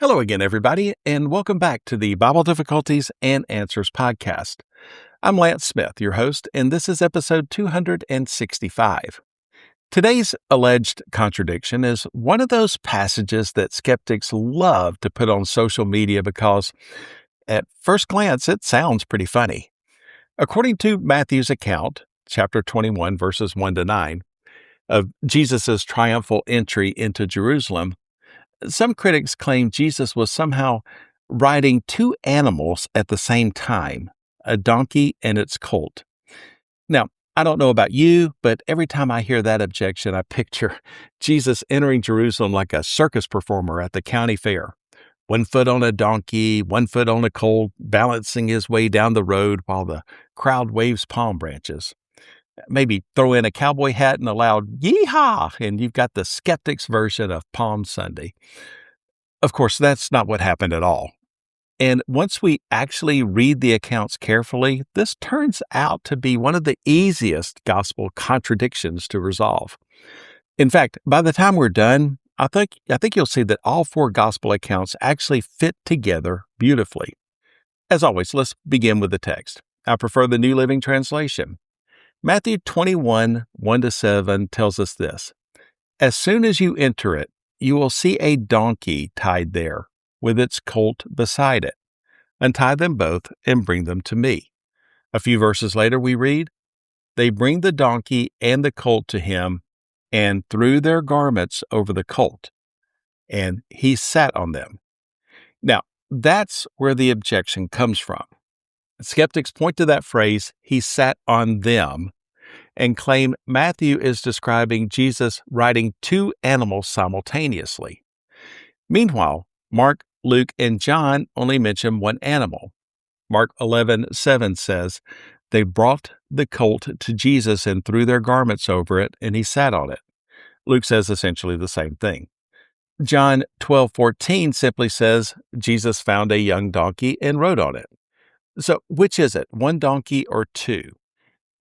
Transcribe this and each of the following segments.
Hello again, everybody, and welcome back to the Bible Difficulties and Answers podcast. I'm Lance Smith, your host, and this is episode 265. Today's alleged contradiction is one of those passages that skeptics love to put on social media because, at first glance, it sounds pretty funny. According to Matthew's account, chapter 21, verses 1 to 9, of Jesus' triumphal entry into Jerusalem, some critics claim Jesus was somehow riding two animals at the same time, a donkey and its colt. Now, I don't know about you, but every time I hear that objection, I picture Jesus entering Jerusalem like a circus performer at the county fair. One foot on a donkey, one foot on a colt, balancing his way down the road while the crowd waves palm branches. Maybe throw in a cowboy hat and a loud "Yee-haw!" and you've got the skeptic's version of Palm Sunday. Of course, that's not what happened at all. And once we actually read the accounts carefully, this turns out to be one of the easiest gospel contradictions to resolve. In fact, by the time we're done, I think you'll see that all four gospel accounts actually fit together beautifully. As always, let's begin with the text. I prefer the New Living Translation. Matthew 21, 1-7 tells us this. As soon as you enter it, you will see a donkey tied there, with its colt beside it. Untie them both and bring them to me. A few verses later we read, They bring the donkey and the colt to him, and threw their garments over the colt, and he sat on them. Now, that's where the objection comes from. Skeptics point to that phrase, he sat on them, and claim Matthew is describing Jesus riding two animals simultaneously. Meanwhile, Mark, Luke, and John only mention one animal. Mark 11:7 says, They brought the colt to Jesus and threw their garments over it, and he sat on it. Luke says essentially the same thing. John 12:14 simply says, Jesus found a young donkey and rode on it. So which is it, one donkey or two?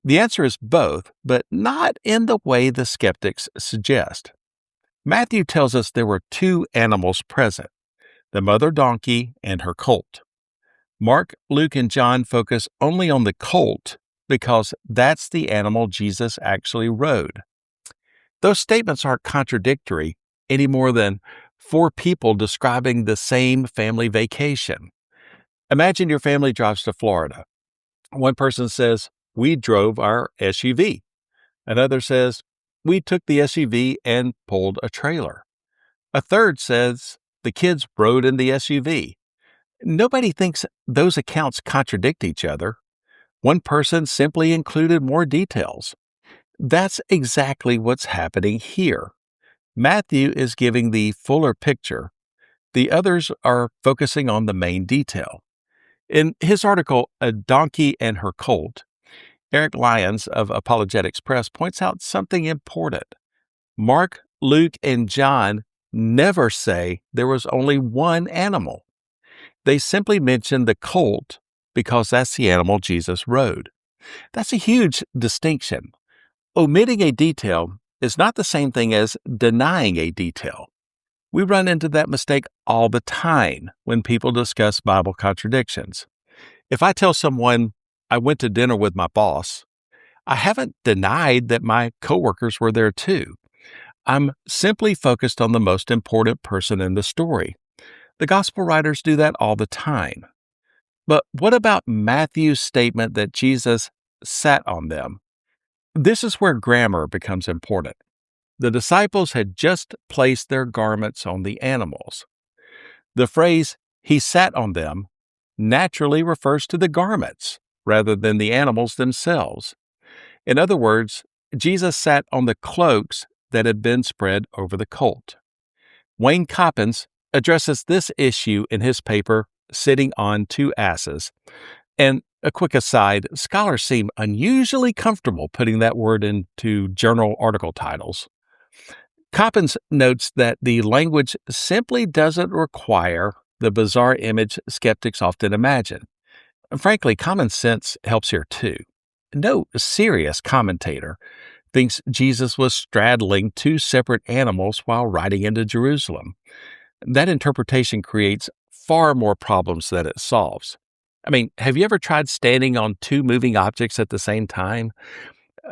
The answer is both, but not in the way the skeptics suggest. Matthew tells us there were two animals present, the mother donkey and her colt. Mark, Luke, and John focus only on the colt because that's the animal Jesus actually rode. Those statements aren't contradictory any more than four people describing the same family vacation. Imagine your family drives to Florida. One person says, we drove our SUV. Another says, we took the SUV and pulled a trailer. A third says, the kids rode in the SUV. Nobody thinks those accounts contradict each other. One person simply included more details. That's exactly what's happening here. Matthew is giving the fuller picture. The others are focusing on the main detail. In his article, A Donkey and Her Colt, Eric Lyons of Apologetics Press points out something important. Mark, Luke, and John never say there was only one animal. They simply mention the colt because that's the animal Jesus rode. That's a huge distinction. Omitting a detail is not the same thing as denying a detail. We run into that mistake all the time when people discuss Bible contradictions. If I tell someone I went to dinner with my boss, I haven't denied that my coworkers were there too. I'm simply focused on the most important person in the story. The gospel writers do that all the time. But what about Matthew's statement that Jesus sat on them? This is where grammar becomes important. The disciples had just placed their garments on the animals. The phrase, he sat on them, naturally refers to the garments rather than the animals themselves. In other words, Jesus sat on the cloaks that had been spread over the colt. Wayne Coppins addresses this issue in his paper, Sitting on Two Asses. And a quick aside, scholars seem unusually comfortable putting that word into journal article titles. Coppins notes that the language simply doesn't require the bizarre image skeptics often imagine. Frankly, common sense helps here too. No serious commentator thinks Jesus was straddling two separate animals while riding into Jerusalem. That interpretation creates far more problems than it solves. I mean, have you ever tried standing on two moving objects at the same time?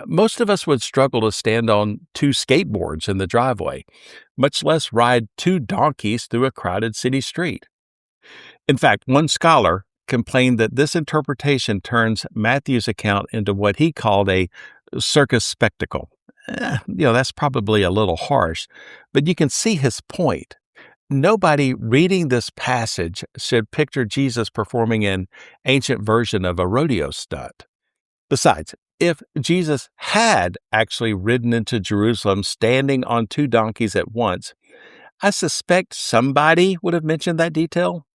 Most of us would struggle to stand on two skateboards in the driveway, much less ride two donkeys through a crowded city street. In fact, one scholar complained that this interpretation turns Matthew's account into what he called a circus spectacle. That's probably a little harsh, but you can see his point. Nobody reading this passage should picture Jesus performing an ancient version of a rodeo stunt. Besides, if Jesus had actually ridden into Jerusalem standing on two donkeys at once, I suspect somebody would have mentioned that detail.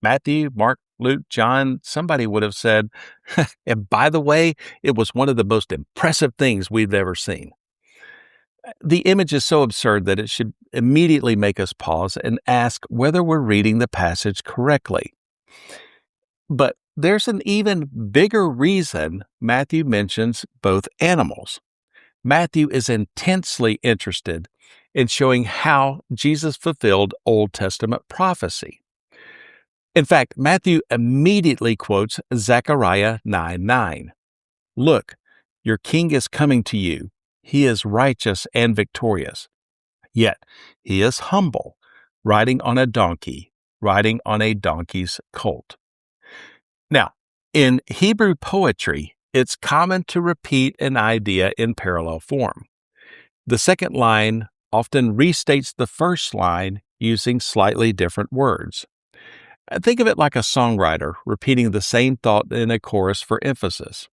Matthew, Mark, Luke, John, somebody would have said, and by the way, it was one of the most impressive things we've ever seen. The image is so absurd that it should immediately make us pause and ask whether we're reading the passage correctly. But there's an even bigger reason Matthew mentions both animals. Matthew is intensely interested in showing how Jesus fulfilled Old Testament prophecy. In fact, Matthew immediately quotes Zechariah 9:9. "Look, your king is coming to you. He is righteous and victorious. Yet he is humble, riding on a donkey, riding on a donkey's colt." Now, in Hebrew poetry, it's common to repeat an idea in parallel form. The second line often restates the first line using slightly different words. Think of it like a songwriter repeating the same thought in a chorus for emphasis,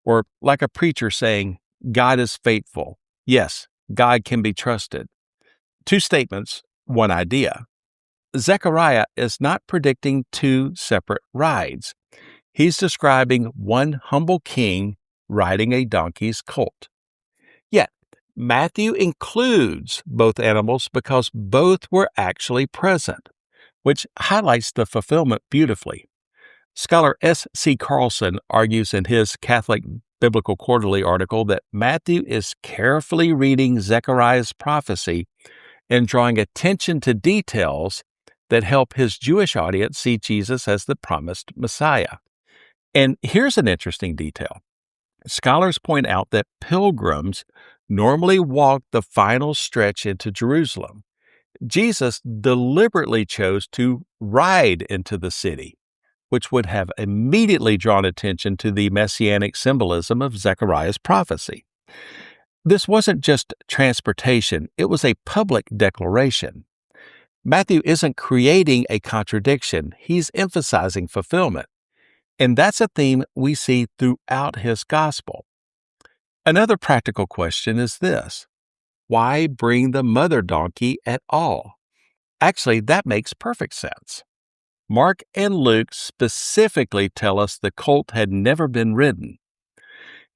or like a preacher saying, "God is faithful. Yes, God can be trusted." Two statements, one idea. Zechariah is not predicting two separate rides. He's describing one humble king riding a donkey's colt. Yet, Matthew includes both animals because both were actually present, which highlights the fulfillment beautifully. Scholar S.C. Carlson argues in his Catholic Biblical Quarterly article that Matthew is carefully reading Zechariah's prophecy and drawing attention to details that help his Jewish audience see Jesus as the promised Messiah. And here's an interesting detail. Scholars point out that pilgrims normally walk the final stretch into Jerusalem. Jesus deliberately chose to ride into the city, which would have immediately drawn attention to the messianic symbolism of Zechariah's prophecy. This wasn't just transportation, it was a public declaration. Matthew isn't creating a contradiction, he's emphasizing fulfillment. And that's a theme we see throughout his gospel. Another practical question is this: why bring the mother donkey at all? Actually, that makes perfect sense. Mark and Luke specifically tell us the colt had never been ridden.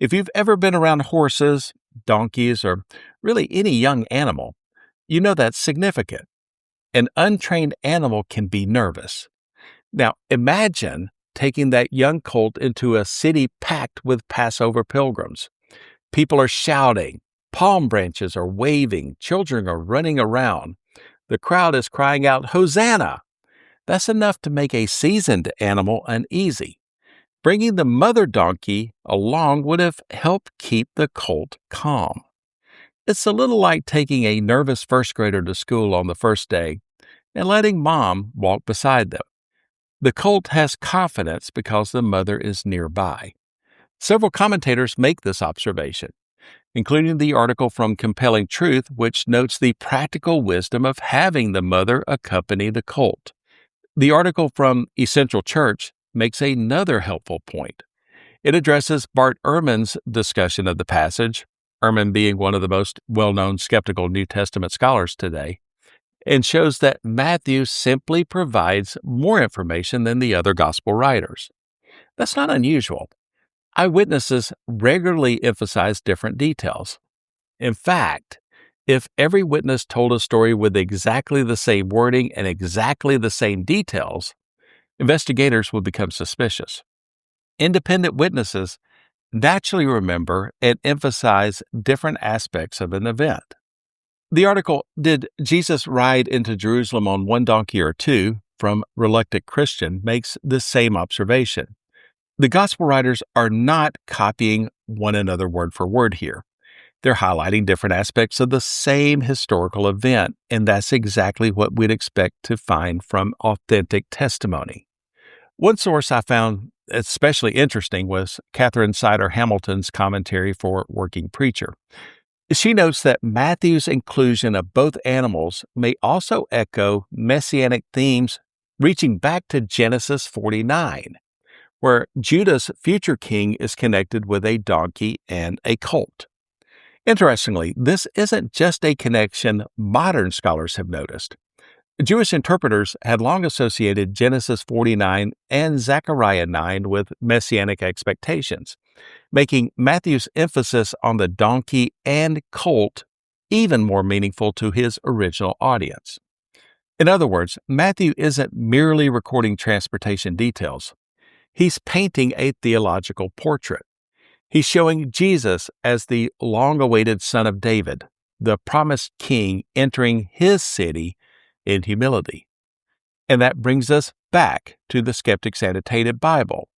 If you've ever been around horses, donkeys, or really any young animal, you know that's significant. An untrained animal can be nervous. Now, imagine taking that young colt into a city packed with Passover pilgrims. People are shouting, palm branches are waving, children are running around. The crowd is crying out, "Hosanna!" That's enough to make a seasoned animal uneasy. Bringing the mother donkey along would have helped keep the colt calm. It's a little like taking a nervous first grader to school on the first day and letting mom walk beside them. The colt has confidence because the mother is nearby. Several commentators make this observation, including the article from Compelling Truth, which notes the practical wisdom of having the mother accompany the colt. The article from Essential Church makes another helpful point. It addresses Bart Ehrman's discussion of the passage, Ehrman being one of the most well-known skeptical New Testament scholars today, and shows that Matthew simply provides more information than the other gospel writers. That's not unusual. Eyewitnesses regularly emphasize different details. In fact, if every witness told a story with exactly the same wording and exactly the same details, investigators would become suspicious. Independent witnesses naturally remember and emphasize different aspects of an event. The article, Did Jesus Ride into Jerusalem on One Donkey or Two? From Reluctant Christian, makes the same observation. The gospel writers are not copying one another word for word here. They're highlighting different aspects of the same historical event, and that's exactly what we'd expect to find from authentic testimony. One source I found especially interesting was Catherine Sider Hamilton's commentary for Working Preacher. She notes that Matthew's inclusion of both animals may also echo messianic themes reaching back to Genesis 49, where Judah's future king is connected with a donkey and a colt. Interestingly, this isn't just a connection modern scholars have noticed. Jewish interpreters had long associated Genesis 49 and Zechariah 9 with messianic expectations, making Matthew's emphasis on the donkey and colt even more meaningful to his original audience. In other words, Matthew isn't merely recording transportation details. He's painting a theological portrait. He's showing Jesus as the long-awaited Son of David, the promised king entering his city in humility. And that brings us back to the Skeptic's Annotated Bible,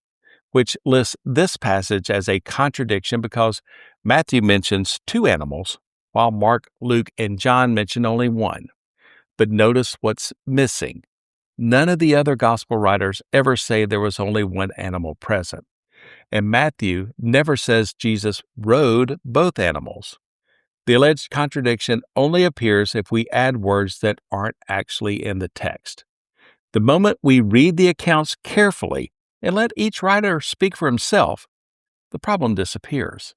which lists this passage as a contradiction because Matthew mentions two animals, while Mark, Luke, and John mention only one. But notice what's missing. None of the other gospel writers ever say there was only one animal present. And Matthew never says Jesus rode both animals. The alleged contradiction only appears if we add words that aren't actually in the text. The moment we read the accounts carefully and let each writer speak for himself, the problem disappears.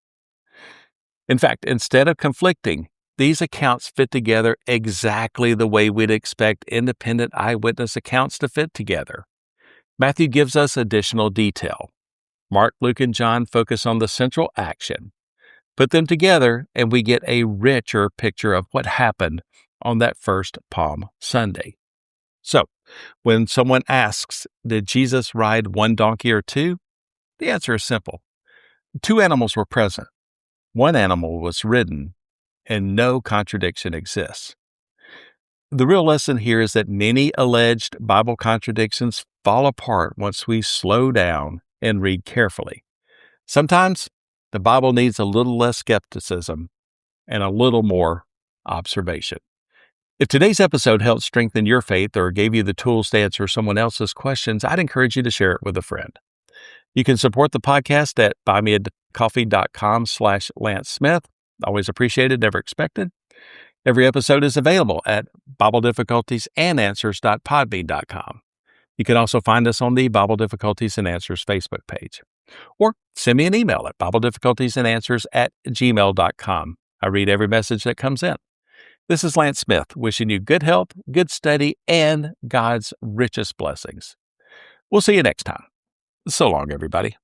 In fact, instead of conflicting, these accounts fit together exactly the way we'd expect independent eyewitness accounts to fit together. Matthew gives us additional detail. Mark, Luke, and John focus on the central action. Put them together, and we get a richer picture of what happened on that first Palm Sunday. So, when someone asks, did Jesus ride one donkey or two? The answer is simple. Two animals were present. One animal was ridden, and no contradiction exists. The real lesson here is that many alleged Bible contradictions fall apart once we slow down and read carefully. Sometimes the Bible needs a little less skepticism and a little more observation. If today's episode helped strengthen your faith or gave you the tools to answer someone else's questions, I'd encourage you to share it with a friend. You can support the podcast at buymeacoffee.com/Lance Smith. Always appreciated, never expected. Every episode is available at BibleDifficultiesAndAnswers.podbean.com. You can also find us on the Bible Difficulties and Answers Facebook page. Or send me an email at BibleDifficultiesAndAnswers@gmail.com. I read every message that comes in. This is Lance Smith, wishing you good health, good study, and God's richest blessings. We'll see you next time. So long, everybody.